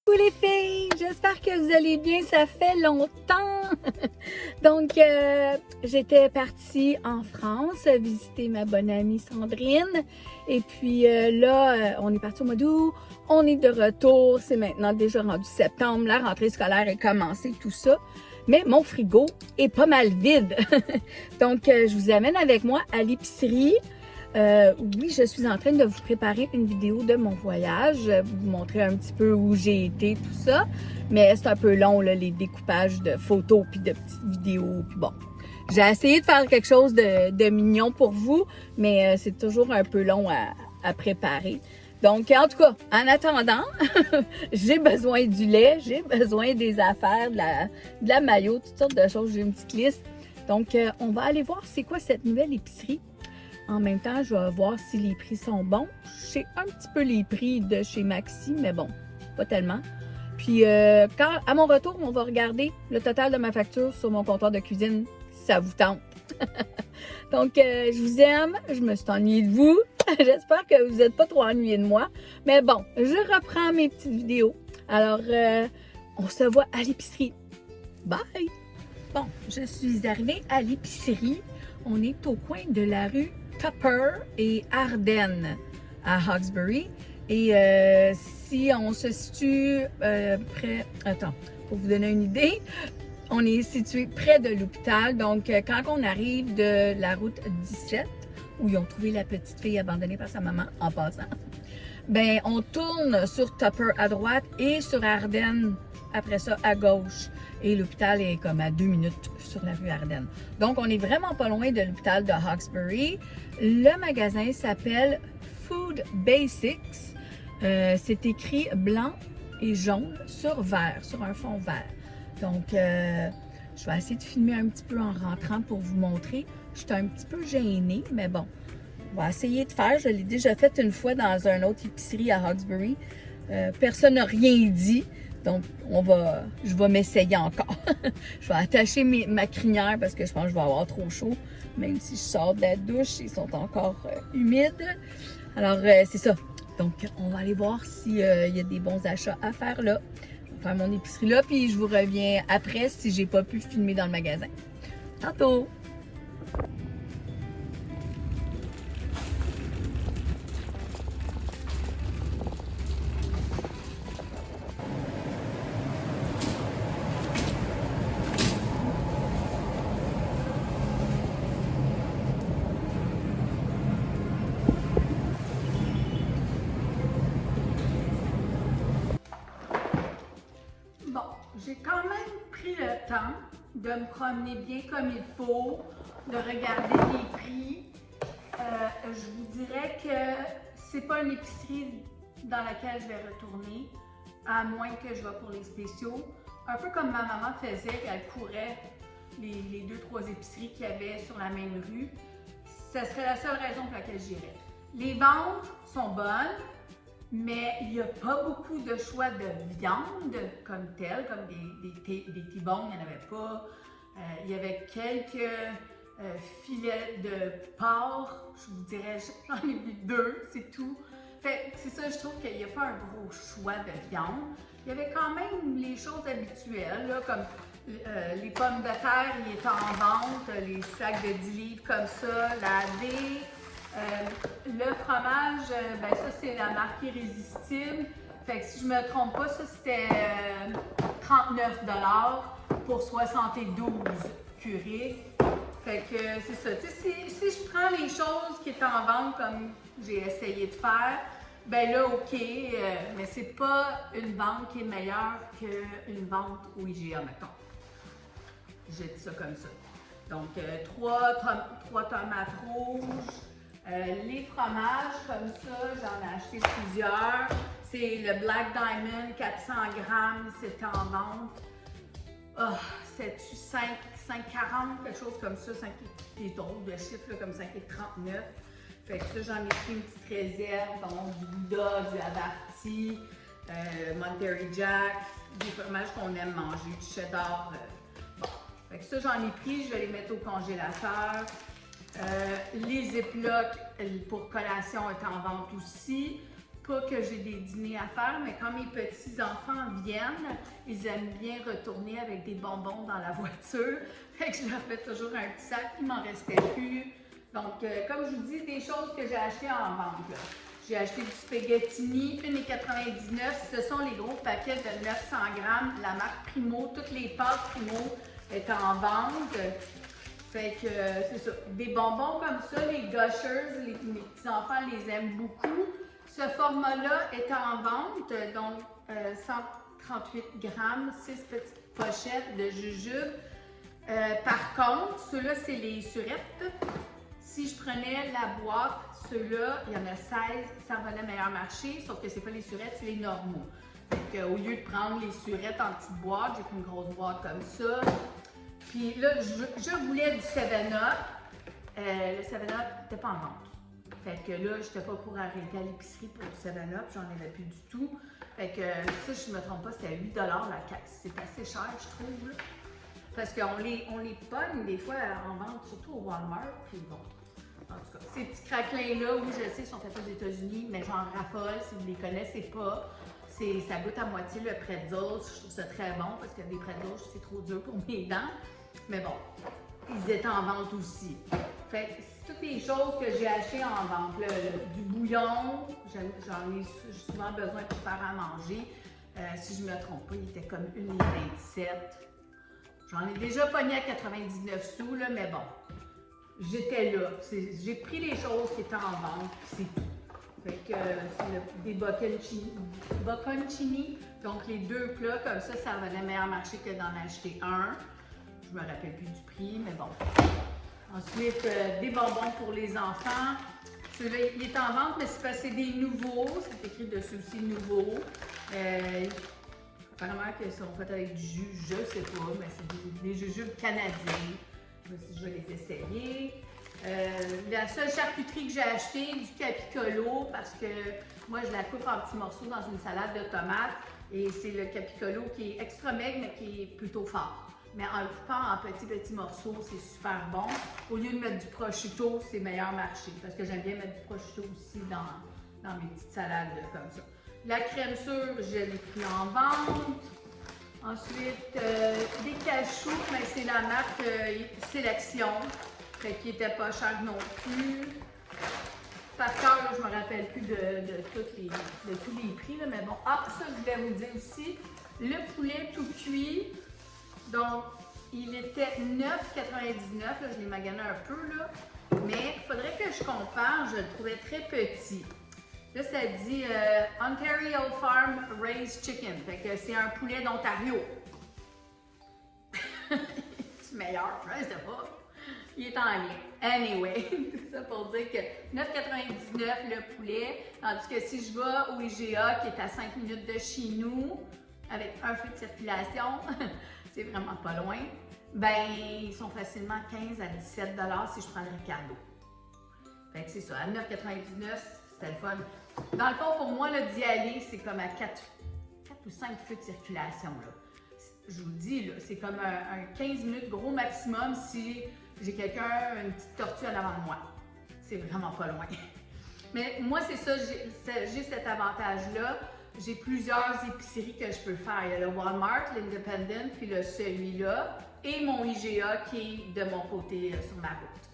Coucou les filles, j'espère que vous allez bien, ça fait longtemps. Donc, j'étais partie en France visiter ma bonne amie Sandrine. Et puis là, on est parti au mois d'août, on est de retour, c'est maintenant déjà rendu septembre, la rentrée scolaire est commencée, tout ça. Mais mon frigo est pas mal vide. Donc, je vous amène avec moi à l'épicerie. Oui, je suis en train de vous préparer une vidéo de mon voyage, vous montrer un petit peu où j'ai été, tout ça. Mais c'est un peu long, là, les découpages de photos puis de petites vidéos. Puis bon, j'ai essayé de faire quelque chose de mignon pour vous, mais c'est toujours un peu long à préparer. Donc, en tout cas, en attendant, j'ai besoin du lait, j'ai besoin des affaires, de la maillot, toutes sortes de choses. J'ai une petite liste. Donc, on va aller voir c'est quoi cette nouvelle épicerie. En même temps, je vais voir si les prix sont bons. Je sais un petit peu les prix de chez Maxi, mais bon, pas tellement. Puis, à mon retour, on va regarder le total de ma facture sur mon comptoir de cuisine, si ça vous tente. Donc, je vous aime, je me suis ennuyée de vous. J'espère que vous n'êtes pas trop ennuyés de moi. Mais bon, je reprends mes petites vidéos. Alors, on se voit à l'épicerie. Bye! Bon, je suis arrivée à l'épicerie. On est au coin de la rue Tupper et Ardennes à Hawkesbury. Et si on se situe près... Attends, pour vous donner une idée, on est situé près de l'hôpital. Donc, quand on arrive de la route 17, où ils ont trouvé la petite fille abandonnée par sa maman, en passant, ben on tourne sur Tupper à droite et sur Ardennes, après ça, à gauche. Et l'hôpital est comme à 2 minutes sur la rue Ardennes. Donc, on est vraiment pas loin de l'hôpital de Hawkesbury. Le magasin s'appelle Food Basics. C'est écrit blanc et jaune sur vert, sur un fond vert. Donc, je vais essayer de filmer un petit peu en rentrant pour vous montrer. Je suis un petit peu gênée, mais bon, on va essayer de faire. Je l'ai déjà fait une fois dans une autre épicerie à Hawkesbury. Personne n'a rien dit. Donc, je vais m'essayer encore. Je vais attacher ma crinière parce que je pense que je vais avoir trop chaud. Même si je sors de la douche, ils sont encore humides. Alors, c'est ça. Donc, on va aller voir s'il y a des bons achats à faire là. Je vais faire mon épicerie là, puis je vous reviens après si j'ai pas pu filmer dans le magasin. Tantôt! Bon, j'ai quand même pris le temps de me promener bien comme il faut, de regarder les prix. Je vous dirais que c'est pas une épicerie dans laquelle je vais retourner, à moins que je vais pour les spéciaux. Un peu comme ma maman faisait, elle courait les 2-3 épiceries qu'il y avait sur la même rue. Ce serait la seule raison pour laquelle j'irais. Les ventes sont bonnes, mais il n'y a pas beaucoup de choix de viande comme telle, comme des T-bones, il n'y en avait pas. Il y avait quelques filets de porc, je vous dirais, j'en ai vu 2, c'est tout. Fait c'est ça, je trouve qu'il n'y a pas un gros choix de viande. Il y avait quand même les choses habituelles, là, comme les pommes de terre, ils étaient en vente, les sacs de 10 livres comme ça, lavés. Le fromage, ben ça c'est la marque Irrésistible. Fait que si je me trompe pas, ça c'était 39 $ pour 72 curés. Fait que c'est ça. Si je prends les choses qui étaient en vente comme j'ai essayé de faire, ben là ok, mais c'est pas une vente qui est meilleure qu'une vente au IGA, mettons. J'ai dit ça comme ça. Donc 3 tomates rouges. Les fromages, comme ça, j'en ai acheté plusieurs. C'est le Black Diamond, 400 grammes, c'était en vente. Oh, c'est-tu 5,40, quelque chose comme ça, 5, des drôles de chiffres, là, comme 5,39. Fait que ça, j'en ai pris une petite réserve, donc du Gouda, du Havarti, Monterey Jack, des fromages qu'on aime manger, du cheddar. Bon, fait que ça, j'en ai pris, je vais les mettre au congélateur. Les Ziplocs pour collation est en vente aussi. pas que j'ai des dîners à faire, mais quand mes petits-enfants viennent, ils aiment bien retourner avec des bonbons dans la voiture. Fait que je leur fais toujours un petit sac, il m'en restait plus. Donc, comme je vous dis, des choses que j'ai achetées en vente, là. J'ai acheté du spaghettini, 1,99 $. Ce sont les gros paquets de 900 grammes. La marque Primo, toutes les pâtes Primo est en vente. Fait que c'est ça. Des bonbons comme ça, les Gushers, mes petits-enfants les aiment beaucoup. Ce format-là est en vente, donc 138 grammes, 6 petites pochettes de jujubes. Par contre, ceux-là, c'est les surettes. Si je prenais la boîte, ceux-là, il y en a 16, ça valait meilleur marché, sauf que c'est pas les surettes, c'est les normaux. Fait qu'au lieu de prendre les surettes en petite boîte, j'ai pris une grosse boîte comme ça. Puis là, je voulais du 7-Up. Le 7-Up n'était pas en vente. Fait que là, j'étais pas pour arrêter à l'épicerie pour du 7-Up, j'en avais plus du tout. Fait que ça, je me trompe pas, c'était 8 $ la caisse. C'est assez cher, je trouve, là. Parce qu'on les pogne des fois en vente, surtout au Walmart, puis bon. En tout cas, ces petits craquelins-là, oui, je sais, sont faits aux États-Unis, mais j'en raffole si vous les connaissez pas. Ça goûte à moitié le pretzel. Je trouve ça très bon parce que des pretzels, c'est trop dur pour mes dents. Mais bon, ils étaient en vente aussi. Fait que c'est toutes les choses que j'ai achetées en vente. Du bouillon, j'en ai souvent besoin pour faire à manger. Si je ne me trompe pas, il était comme 1,27 $. J'en ai déjà pogné à 99 sous, là, mais bon, j'étais là. J'ai pris les choses qui étaient en vente, puis c'est tout. Fait que c'est des bocconcini. Donc les deux plats comme ça valait meilleur marché que d'en acheter un. Je me rappelle plus du prix, mais bon. Ensuite, des bonbons pour les enfants. Celui-là, il est en vente, mais c'est parce que c'est des nouveaux. C'est écrit dessus aussi nouveau. Apparemment qu'ils sont faits avec du jus, je sais pas, mais c'est des jujubes canadiens. Je vais les essayer. La seule charcuterie que j'ai achetée, du capicolo, parce que moi je la coupe en petits morceaux dans une salade de tomates. Et c'est le capicolo qui est extra maigre, mais qui est plutôt fort. Mais en le coupant en petits morceaux, c'est super bon. Au lieu de mettre du prosciutto, c'est meilleur marché. Parce que j'aime bien mettre du prosciutto aussi dans mes petites salades comme ça. La crème sûre, je l'ai pris en vente. Ensuite, des cachous, mais c'est la marque Sélection. Fait qu'il n'était pas cher non plus. Par cœur, là, je me rappelle plus de tous les prix, là, mais bon. Ah, ça, je voulais vous dire aussi, le poulet tout cuit, donc, il était 9,99 $, là, je l'ai magané un peu, là, mais il faudrait que je compare, je le trouvais très petit. Là, ça dit Ontario Farm Raised Chicken, fait que c'est un poulet d'Ontario. C'est meilleur, je sais pas. Il est en lien. Anyway, tout ça pour dire que 9,99 $ le poulet, tandis que si je vais au IGA, qui est à 5 minutes de chez nous, avec un feu de circulation, c'est vraiment pas loin, ben ils sont facilement 15 à 17 $ si je prends le cadeau. Fait que c'est ça, à 9,99 $, c'était le fun. Dans le fond, pour moi, d'y aller, c'est comme à 4 ou 5 feux de circulation, là. Je vous le dis, là, c'est comme un 15 minutes gros maximum si j'ai quelqu'un, une petite tortue en avant de moi. C'est vraiment pas loin. Mais moi, c'est ça, j'ai cet avantage-là. J'ai plusieurs épiceries que je peux faire. Il y a le Walmart, l'Independent, puis celui-là, et mon IGA qui est de mon côté sur ma route.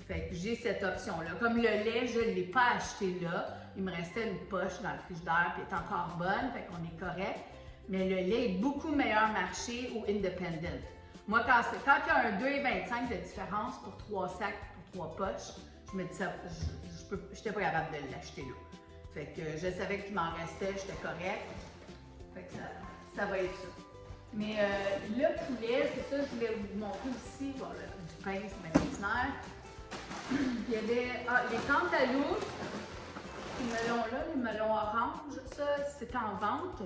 Fait que j'ai cette option-là. Comme le lait, je ne l'ai pas acheté là. Il me restait une poche dans le frigidaire, puis elle est encore bonne, fait qu'on est correct. Mais le lait est beaucoup meilleur marché au Independent. Moi, quand il y a un 2,25 de différence pour 3 sacs, pour 3 poches, je me dis ça, je n'étais pas capable de l'acheter là. Fait que je savais qu'il m'en restait, j'étais correct. Fait que ça va être ça. Mais le poulet, c'est ça, je voulais vous montrer aussi. Bon, du pain, c'est ma cuisinière. Il y avait les cantaloupes, ces melons-là, les melons oranges, ça, c'était en vente.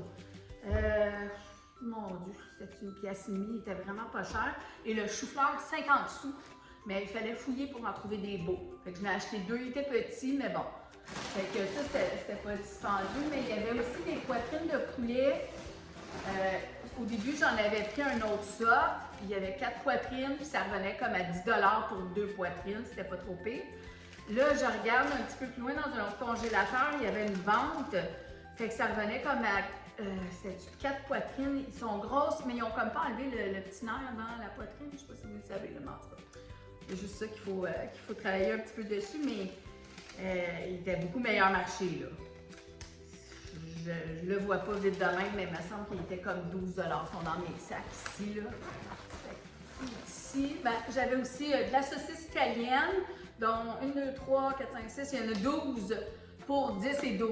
Mon Dieu, c'était une pièce et demie, il était vraiment pas cher. Et le chou-fleur, 50 sous. Mais il fallait fouiller pour en trouver des beaux. Fait que je m'ai acheté 2, il était petit, mais bon. Fait que ça, c'était pas dispendieux, mais il y avait aussi des poitrines de poulet. Au début, j'en avais pris un autre sorte. Il y avait 4 poitrines, puis ça revenait comme à 10 $ pour 2 poitrines. C'était pas trop pire. Là, je regarde un petit peu plus loin dans un congélateur, il y avait une vente. Fait que ça revenait comme à c'est 4 poitrines. Ils sont grosses, mais ils ont comme pas enlevé le petit nerf dans la poitrine. Je sais pas si vous le savez, le mentor. C'est juste ça qu'il faut travailler un petit peu dessus, mais il était beaucoup meilleur marché, là. Je le vois pas vite de même, mais il me semble qu'il était comme 12 $. Ils sont dans mes sacs ici, là. Ici, ben, j'avais aussi de la saucisse italienne, dont 1, 2, 3, 4, 5, 6, il y en a 12 pour 10 et 12.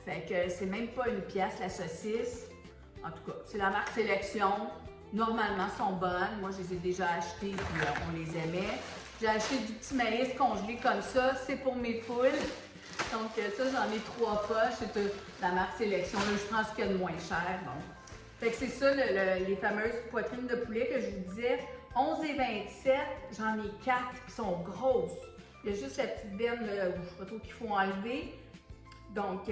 Fait que c'est même pas une pièce la saucisse. En tout cas, c'est la marque Sélection. Normalement, elles sont bonnes. Moi, je les ai déjà achetées puis on les aimait. J'ai acheté du petit maïs congelé comme ça. C'est pour mes poules. Donc ça, j'en ai 3 poches. C'est la marque Sélection. Là, je prends ce qu'il y a de moins cher. Bon. Fait que c'est ça, les fameuses poitrines de poulet que je vous disais. 11 et 27, j'en ai 4 qui sont grosses. Il y a juste la petite benne là, où je ne sais pas trop qu'il faut enlever. Donc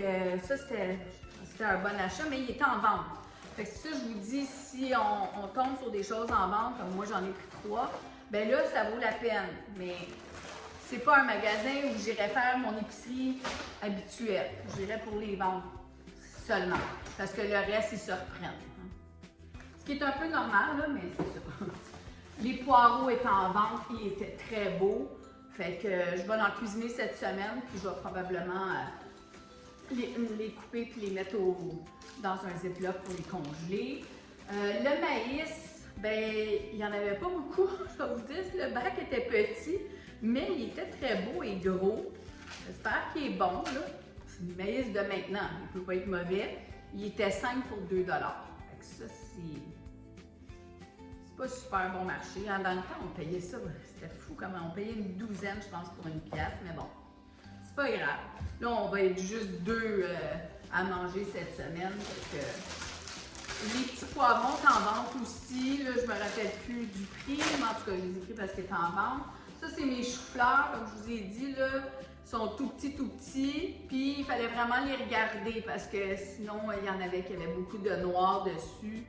ça, c'était un bon achat, mais il était en vente. Fait que ça, je vous dis, si on tombe sur des choses en vente, comme moi j'en ai pris 3, ben là, ça vaut la peine. Mais c'est pas un magasin où j'irais faire mon épicerie habituelle. J'irais pour les ventes seulement. Parce que le reste, ils se reprennent. Ce qui est un peu normal, là, mais c'est ça. Les poireaux étaient en vente, ils étaient très beaux. Fait que je vais en cuisiner cette semaine, puis je vais probablement les couper puis les mettre dans un ziploc pour les congeler. Le maïs, ben il n'y en avait pas beaucoup, je vais vous dire. Le bac était petit, mais il était très beau et gros. J'espère qu'il est bon, là. C'est le maïs de maintenant, il ne peut pas être mauvais. Il était 5 pour 2 $. Fait que ça, c'est pas super bon marché. Dans le temps, on payait ça, c'était fou comment on payait une douzaine, je pense, pour une pièce, mais bon, c'est pas grave. Là, on va être juste 2 à manger cette semaine. Donc, les petits poivrons sont en vente aussi. Là, je me rappelle plus du prix, mais en tout cas, je les ai pris parce qu'ils étaient en vente. Ça, c'est mes choux-fleurs, comme je vous ai dit, là. Ils sont tout petits, puis il fallait vraiment les regarder parce que sinon, il y en avait qui avaient beaucoup de noir dessus.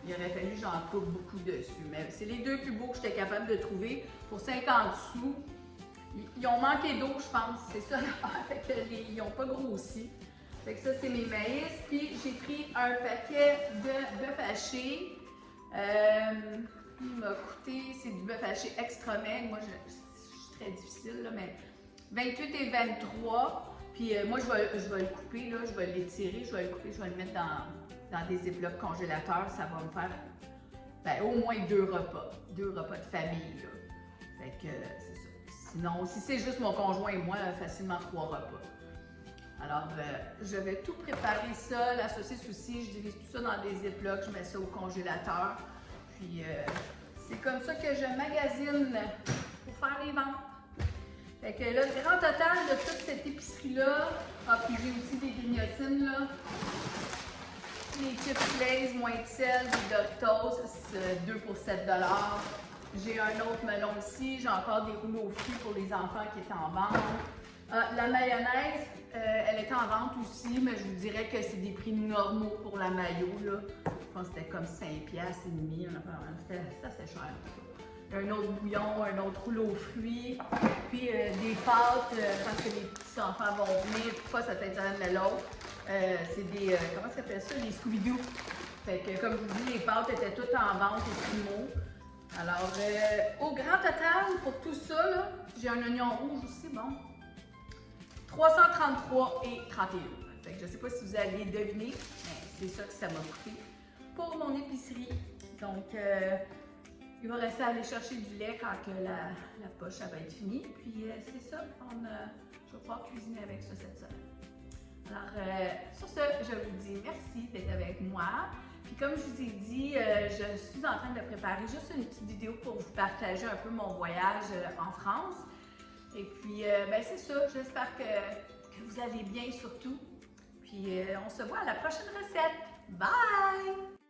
Il aurait fallu que j'en coupe beaucoup dessus. Mais c'est les 2 plus beaux que j'étais capable de trouver pour 50 sous. Ils ont manqué d'eau, je pense. C'est ça l'affaire. Fait que ils n'ont pas grossi. Fait que ça, c'est mes maïs. Puis j'ai pris un paquet de bœuf haché. Il m'a coûté, c'est du bœuf haché extra maigre. Moi, je suis très difficile, là, mais 28 et 23. Puis moi, je vais le couper, là, je vais l'étirer, je vais le couper, je vais le mettre dans des ziplocs congélateurs. Ça va me faire au moins 2 repas. 2 repas de famille, là. Fait que c'est ça. Sinon, si c'est juste mon conjoint et moi, facilement 3 repas. Alors, je vais tout préparer ça. La saucisse aussi, je divise tout ça dans des ziplocs, je mets ça au congélateur. Puis, c'est comme ça que je magasine pour faire les ventes. Fait que le grand total de toute cette épicerie-là, puis j'ai aussi des grignotines, là. Les chips Lay's, moins de sel, des Doritos, c'est 2 pour 7 $. J'ai un autre melon ici, j'ai encore des rouleaux fruits pour les enfants qui étaient en vente. La mayonnaise, elle était en vente aussi, mais je vous dirais que c'est des prix normaux pour la mayo, là. Je pense que c'était comme 5 piastres et demi, ça c'est cher. Un autre bouillon, un autre rouleau aux fruits, puis des pâtes, parce que les petits enfants vont venir, pourquoi ça t'intéresse de l'autre? C'est des, comment ça s'appelle ça? Des Scooby-Doo. Fait que comme je vous dis, les pâtes étaient toutes en vente, les primo. Alors, au grand total, pour tout ça, là, j'ai un oignon rouge aussi, bon, 333 et 31. Fait que je ne sais pas si vous allez deviner, mais c'est ça que ça m'a coûté pour mon épicerie. Donc, il va rester à aller chercher du lait quand que la poche ça va être finie. Puis, c'est ça, je vais pouvoir cuisiner avec ça cette semaine. Alors, sur ce, je vous dis merci d'être avec moi. Puis comme je vous ai dit, je suis en train de préparer juste une petite vidéo pour vous partager un peu mon voyage en France. Et puis, ben c'est ça, j'espère que vous allez bien surtout. Puis, on se voit à la prochaine recette. Bye!